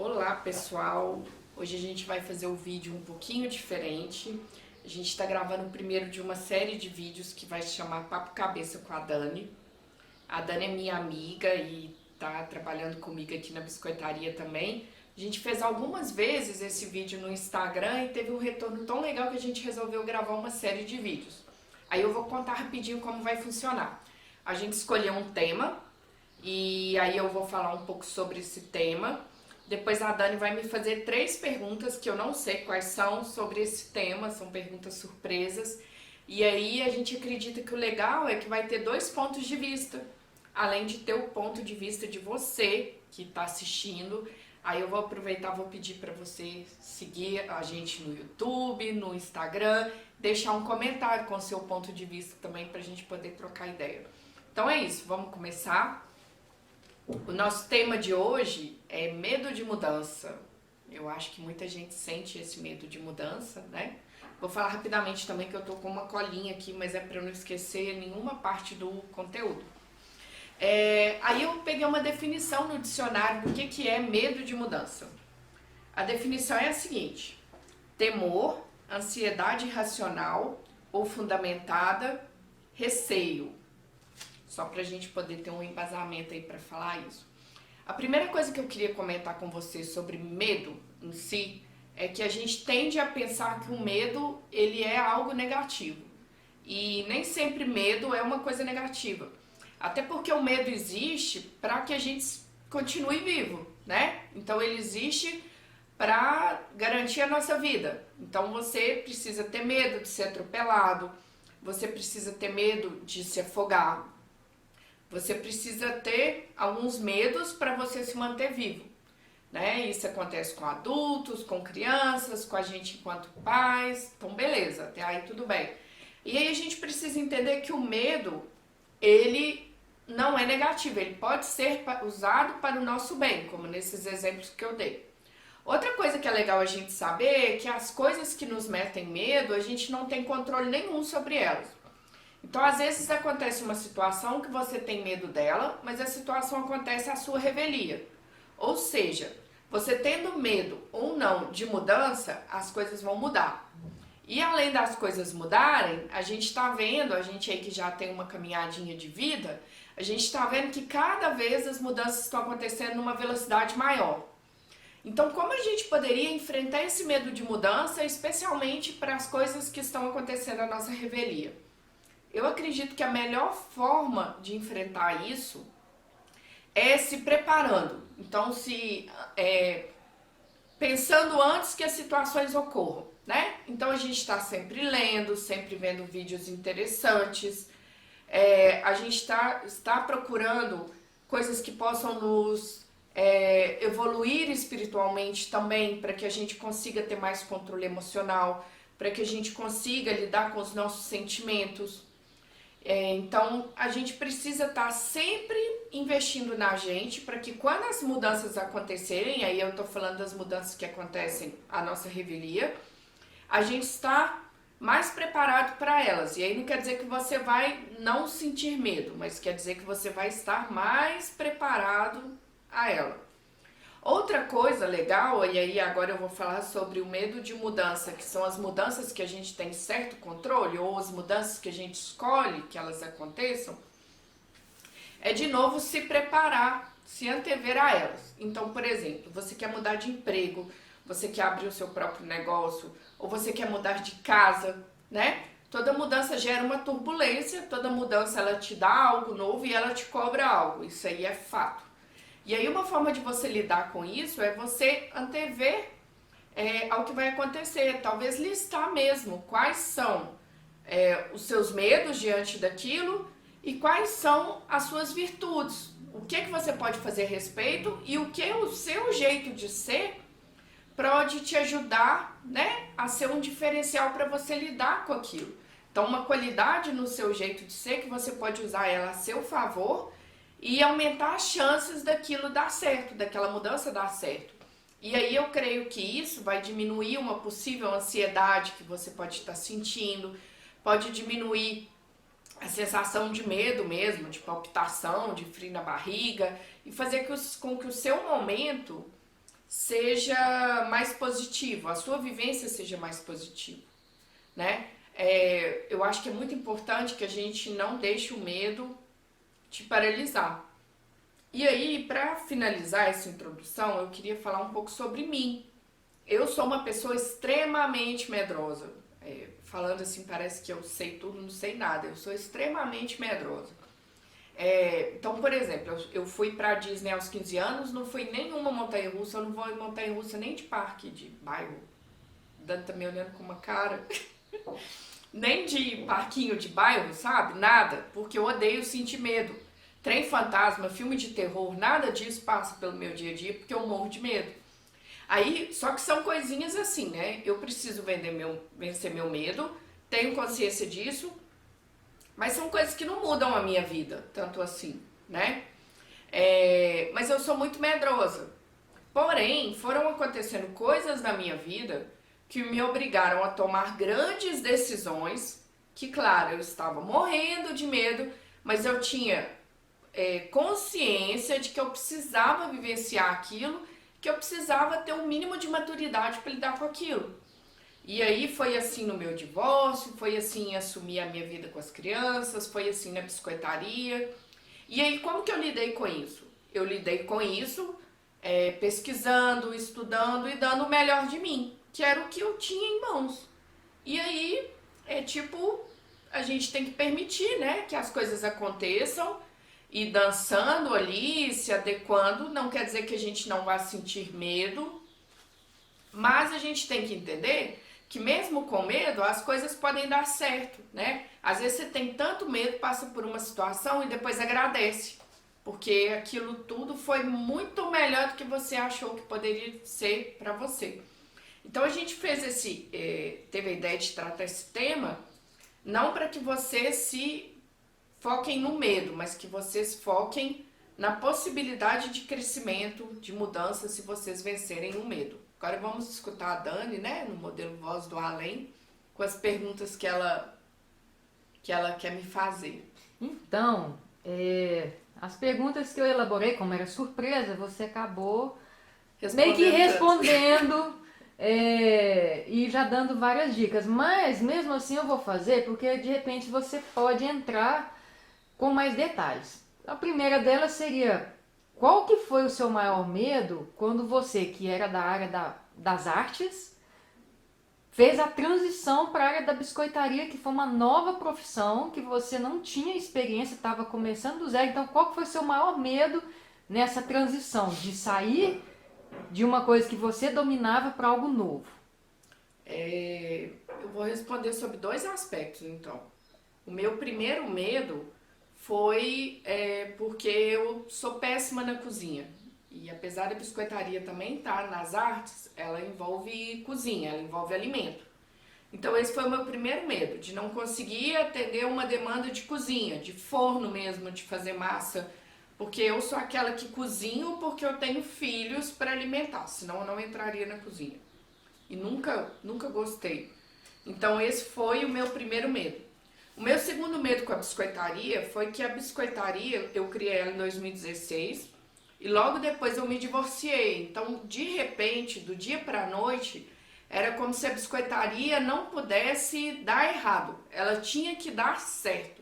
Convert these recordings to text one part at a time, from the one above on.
Olá pessoal, hoje a gente vai fazer o vídeo um pouquinho diferente. A gente está gravando o primeiro de uma série de vídeos que vai se chamar Papo Cabeça com a Dani. A Dani é minha amiga e tá trabalhando comigo aqui na biscoitaria também. A gente fez algumas vezes esse vídeo no Instagram e teve um retorno tão legal que a gente resolveu gravar uma série de vídeos. Aí eu vou contar rapidinho como vai funcionar. A gente escolheu um tema e aí eu vou falar um pouco sobre esse tema. Depois a Dani vai me fazer 3 perguntas que eu não sei quais são sobre esse tema, são perguntas surpresas. E aí a gente acredita que o legal é que vai ter 2 pontos de vista, além de ter o ponto de vista de você que está assistindo. Aí eu vou aproveitar, vou pedir para você seguir a gente no YouTube, no Instagram, deixar um comentário com o seu ponto de vista também para a gente poder trocar ideia. Então é isso, vamos começar. O nosso tema de hoje é medo de mudança. Eu acho que muita gente sente esse medo de mudança, né? Vou falar rapidamente também que eu tô com uma colinha aqui, mas é para eu não esquecer nenhuma parte do conteúdo. Aí eu peguei uma definição no dicionário do que é medo de mudança. A definição é a seguinte: temor, ansiedade irracional ou fundamentada, receio. Só pra gente poder ter um embasamento aí pra falar isso. A primeira coisa que eu queria comentar com você sobre medo em si é que a gente tende a pensar que o medo, ele é algo negativo. E nem sempre medo é uma coisa negativa. Até porque o medo existe para que a gente continue vivo, né? Então ele existe para garantir a nossa vida. Então você precisa ter medo de ser atropelado, você precisa ter medo de se afogar. Você precisa ter alguns medos para você se manter vivo, né? Isso acontece com adultos, com crianças, com a gente enquanto pais. Então, beleza, até aí tudo bem. E aí a gente precisa entender que o medo, ele não é negativo, ele pode ser usado para o nosso bem, como nesses exemplos que eu dei. Outra coisa que é legal a gente saber é que as coisas que nos metem medo, a gente não tem controle nenhum sobre elas. Então, às vezes acontece uma situação que você tem medo dela, mas a situação acontece à sua revelia. Ou seja, você tendo medo ou não de mudança, as coisas vão mudar. E além das coisas mudarem, a gente está vendo, a gente aí que já tem uma caminhadinha de vida, a gente está vendo que cada vez as mudanças estão acontecendo numa velocidade maior. Então, como a gente poderia enfrentar esse medo de mudança, especialmente para as coisas que estão acontecendo na nossa revelia? Eu acredito que a melhor forma de enfrentar isso é se preparando. Então, pensando antes que as situações ocorram, né? Então, a gente está sempre lendo, sempre vendo vídeos interessantes. A gente está procurando coisas que possam nos evoluir espiritualmente também, para que a gente consiga ter mais controle emocional, para que a gente consiga lidar com os nossos sentimentos. Então, a gente precisa estar sempre investindo na gente para que quando as mudanças acontecerem, aí eu estou falando das mudanças que acontecem à nossa revelia, a gente está mais preparado para elas. E aí não quer dizer que você vai não sentir medo, mas quer dizer que você vai estar mais preparado a ela. Outra coisa legal, e aí agora eu vou falar sobre o medo de mudança, que são as mudanças que a gente tem certo controle, ou as mudanças que a gente escolhe que elas aconteçam, é de novo se preparar, se antever a elas. Então, por exemplo, você quer mudar de emprego, você quer abrir o seu próprio negócio, ou você quer mudar de casa, né? Toda mudança gera uma turbulência, toda mudança ela te dá algo novo e ela te cobra algo, isso aí é fato. E aí uma forma de você lidar com isso é você antever ao que vai acontecer, talvez listar mesmo quais são os seus medos diante daquilo e quais são as suas virtudes, o que você pode fazer a respeito e o que o seu jeito de ser pode te ajudar, né, a ser um diferencial para você lidar com aquilo. Então uma qualidade no seu jeito de ser que você pode usar ela a seu favor e aumentar as chances daquilo dar certo, daquela mudança dar certo. E aí eu creio que isso vai diminuir uma possível ansiedade que você pode estar sentindo, pode diminuir a sensação de medo mesmo, de palpitação, de frio na barriga, e fazer com que o seu momento seja mais positivo, a sua vivência seja mais positiva, né? Eu acho que é muito importante que a gente não deixe o medo te paralisar. E aí, para finalizar essa introdução, eu queria falar um pouco sobre mim. Eu sou uma pessoa extremamente medrosa. Falando assim, parece que eu sei tudo, não sei nada. Eu sou extremamente medrosa. Então, por exemplo, eu fui pra Disney aos 15 anos, não fui em nenhuma montanha-russa, eu não vou em montanha-russa nem de parque, de bairro. O Dani tá me olhando com uma cara. Nem de parquinho de bairro, sabe? Nada, porque eu odeio sentir medo. Trem fantasma, filme de terror, nada disso passa pelo meu dia a dia, porque eu morro de medo. Aí, só que são coisinhas assim, né? Eu preciso vencer meu medo, tenho consciência disso, mas são coisas que não mudam a minha vida, tanto assim, né? Mas eu sou muito medrosa. Porém, foram acontecendo coisas na minha vida que me obrigaram a tomar grandes decisões, que claro, eu estava morrendo de medo, mas eu tinha consciência de que eu precisava vivenciar aquilo, que eu precisava ter um mínimo de maturidade para lidar com aquilo. E aí foi assim no meu divórcio, foi assim em assumir a minha vida com as crianças, foi assim na biscoitaria. E aí como que eu lidei com isso? Eu lidei com isso pesquisando, estudando e dando o melhor de mim, que era o que eu tinha em mãos. E aí a gente tem que permitir, né, que as coisas aconteçam e dançando ali, se adequando, não quer dizer que a gente não vá sentir medo, mas a gente tem que entender que mesmo com medo, as coisas podem dar certo, né? Às vezes você tem tanto medo, passa por uma situação e depois agradece, porque aquilo tudo foi muito melhor do que você achou que poderia ser para você. Então a gente teve a ideia de tratar esse tema, não para que vocês se foquem no medo, mas que vocês foquem na possibilidade de crescimento, de mudança, se vocês vencerem o medo. Agora vamos escutar a Dani, né, no modelo Voz do Além, com as perguntas que ela quer me fazer. Então, as perguntas que eu elaborei, como era surpresa, você acabou meio que respondendo e já dando várias dicas. Mas mesmo assim eu vou fazer, porque de repente você pode entrar com mais detalhes. A primeira delas seria: qual que foi o seu maior medo quando você, que era da área das artes, fez a transição para a área da biscoitaria, que foi uma nova profissão, que você não tinha experiência, estava começando do zero. Então, qual que foi o seu maior medo nessa transição, de sair de uma coisa que você dominava para algo novo? Eu vou responder sobre dois aspectos, então. O meu primeiro medo foi porque eu sou péssima na cozinha. E apesar da biscoitaria também estar nas artes, ela envolve cozinha, ela envolve alimento. Então esse foi o meu primeiro medo, de não conseguir atender uma demanda de cozinha, de forno mesmo, de fazer massa. Porque eu sou aquela que cozinho porque eu tenho filhos para alimentar, senão eu não entraria na cozinha. E nunca gostei. Então esse foi o meu primeiro medo. O meu segundo medo com a biscoitaria foi que a biscoitaria, eu criei ela em 2016 e logo depois eu me divorciei. Então, de repente, do dia para a noite, era como se a biscoitaria não pudesse dar errado. Ela tinha que dar certo,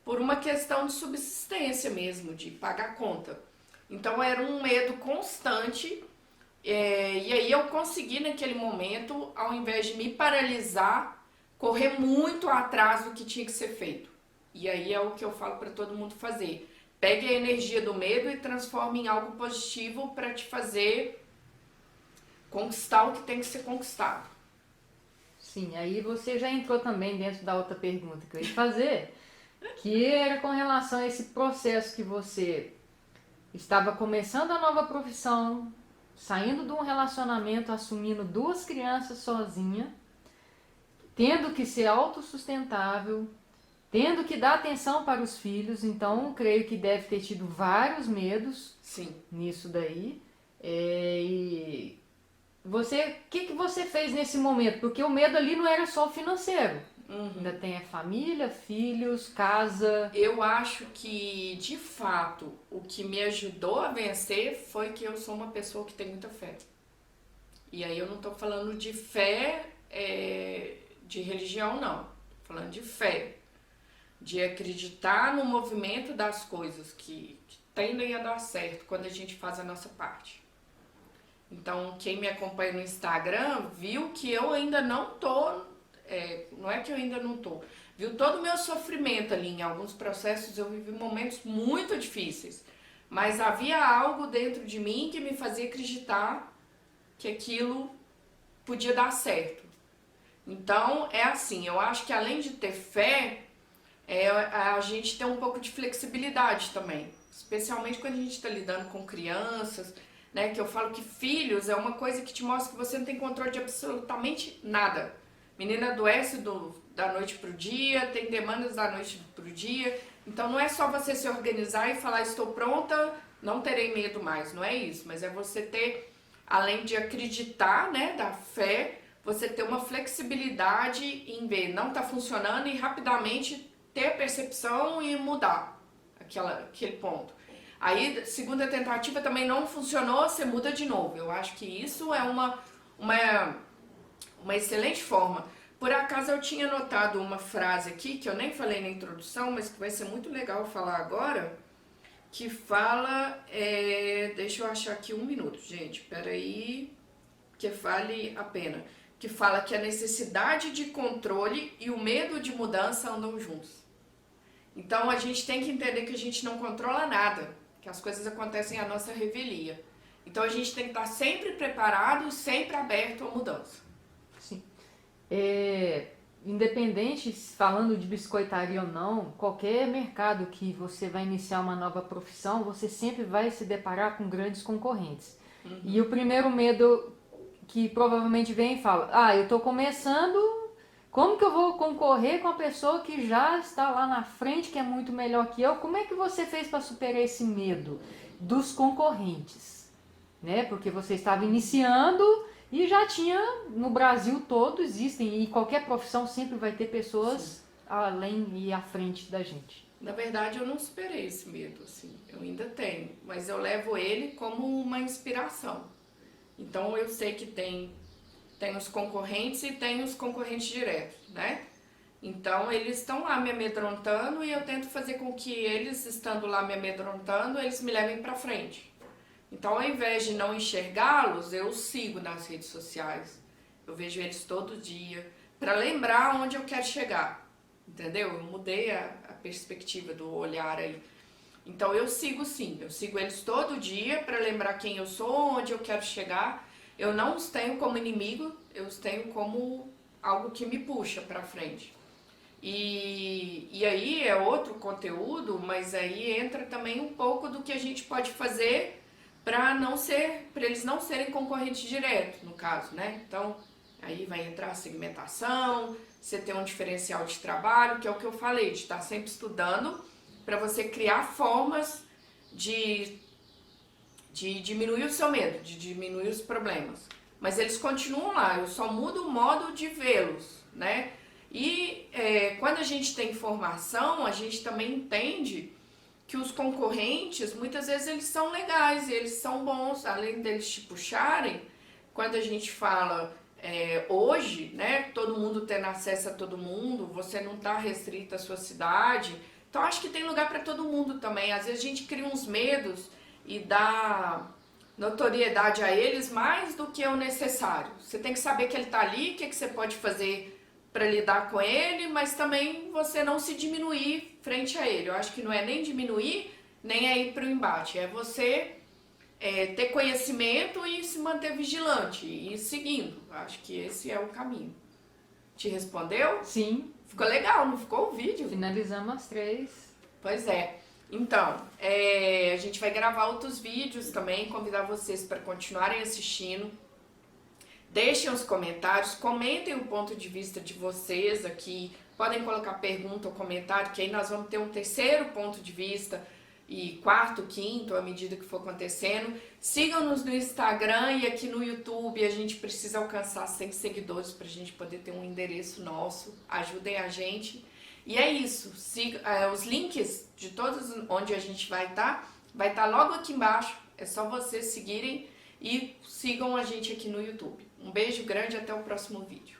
por uma questão de subsistência mesmo, de pagar conta. Então, era um medo constante. E aí eu consegui naquele momento, ao invés de me paralisar, correr muito atrás do que tinha que ser feito. E aí é o que eu falo para todo mundo fazer. Pegue a energia do medo e transforme em algo positivo para te fazer conquistar o que tem que ser conquistado. Sim, aí você já entrou também dentro da outra pergunta que eu ia fazer, que era com relação a esse processo que você estava começando a nova profissão, saindo de um relacionamento, assumindo 2 crianças sozinha, tendo que ser autossustentável, tendo que dar atenção para os filhos. Então, creio que deve ter tido vários medos. Sim. Nisso daí. E o que você fez nesse momento? Porque o medo ali não era só o financeiro. Ainda tem a família, filhos, casa. Eu acho que, de fato, o que me ajudou a vencer foi que eu sou uma pessoa que tem muita fé. E aí eu não estou falando de fé, de religião, não. Tô falando de fé, de acreditar no movimento das coisas que tendem a dar certo quando a gente faz a nossa parte. Então, quem me acompanha no Instagram viu que eu ainda não tô, não é que eu ainda não tô, viu todo o meu sofrimento ali. Em alguns processos eu vivi momentos muito difíceis, mas havia algo dentro de mim que me fazia acreditar que aquilo podia dar certo. Então, é assim, eu acho que além de ter fé, a gente tem um pouco de flexibilidade também, especialmente quando a gente está lidando com crianças, né? Que eu falo que filhos é uma coisa que te mostra que você não tem controle de absolutamente nada. Menina adoece da noite pro dia, tem demandas da noite pro dia, então não é só você se organizar e falar estou pronta, não terei medo mais, não é isso, mas é você ter, além de acreditar, né, da fé, você ter uma flexibilidade em ver, não tá funcionando e rapidamente ter a percepção e mudar aquele ponto. Aí, segunda tentativa também não funcionou, você muda de novo. Eu acho que isso é uma excelente forma. Por acaso eu tinha notado uma frase aqui, que eu nem falei na introdução, mas que vai ser muito legal falar agora, que fala, deixa eu achar aqui um minuto, gente, peraí, que vale a pena. Que fala que a necessidade de controle e o medo de mudança andam juntos. Então a gente tem que entender que a gente não controla nada, que as coisas acontecem à nossa revelia. Então a gente tem que estar sempre preparado e sempre aberto à mudança. Sim. Independente, falando de biscoitaria ou não, qualquer mercado que você vai iniciar uma nova profissão, você sempre vai se deparar com grandes concorrentes. Uhum. E o primeiro medo que provavelmente vem e fala, eu estou começando, como que eu vou concorrer com a pessoa que já está lá na frente, que é muito melhor que eu? Como é que você fez para superar esse medo dos concorrentes? Né? Porque você estava iniciando e já tinha, no Brasil todo existem, e qualquer profissão sempre vai ter pessoas Sim. além e à frente da gente. Na verdade eu não superei esse medo, assim, eu ainda tenho, mas eu levo ele como uma inspiração. Então eu sei que tem os concorrentes e tem os concorrentes diretos, né? Então eles estão lá me amedrontando e eu tento fazer com que eles, estando lá me amedrontando, eles me levem para frente. Então ao invés de não enxergá-los, eu sigo nas redes sociais, eu vejo eles todo dia, para lembrar onde eu quero chegar, entendeu? Eu mudei a perspectiva do olhar aí. Então eu sigo sim, eu sigo eles todo dia para lembrar quem eu sou, onde eu quero chegar. Eu não os tenho como inimigo, eu os tenho como algo que me puxa para frente. E aí é outro conteúdo, mas aí entra também um pouco do que a gente pode fazer para eles não serem concorrentes diretos, no caso, né? Então, aí vai entrar a segmentação, você ter um diferencial de trabalho, que é o que eu falei, de estar sempre estudando para você criar formas de diminuir o seu medo, de diminuir os problemas. Mas eles continuam lá, eu só mudo o modo de vê-los, né? E quando a gente tem informação, a gente também entende que os concorrentes, muitas vezes eles são legais, eles são bons, além deles te puxarem, quando a gente fala hoje, né, todo mundo tendo acesso a todo mundo, você não está restrito à sua cidade, então acho que tem lugar para todo mundo também. Às vezes a gente cria uns medos e dá notoriedade a eles mais do que o necessário. Você tem que saber que ele está ali, o que você pode fazer para lidar com ele, mas também você não se diminuir frente a ele. Eu acho que não é nem diminuir, nem é ir para o embate. É você ter conhecimento e se manter vigilante e ir seguindo. Eu acho que esse é o caminho. Te respondeu? Sim. Ficou legal, não ficou o vídeo? Finalizamos as 3. Pois é. Então, a gente vai gravar outros vídeos também, convidar vocês para continuarem assistindo. Deixem os comentários, comentem o ponto de vista de vocês aqui. Podem colocar pergunta ou comentário, que aí nós vamos ter um terceiro ponto de vista e quarto, quinto, à medida que for acontecendo. Sigam-nos no Instagram e aqui no YouTube. A gente precisa alcançar 100 seguidores para a gente poder ter um endereço nosso. Ajudem a gente. E é isso. Os links de todos onde a gente vai estar logo aqui embaixo. É só vocês seguirem e sigam a gente aqui no YouTube. Um beijo grande e até o próximo vídeo.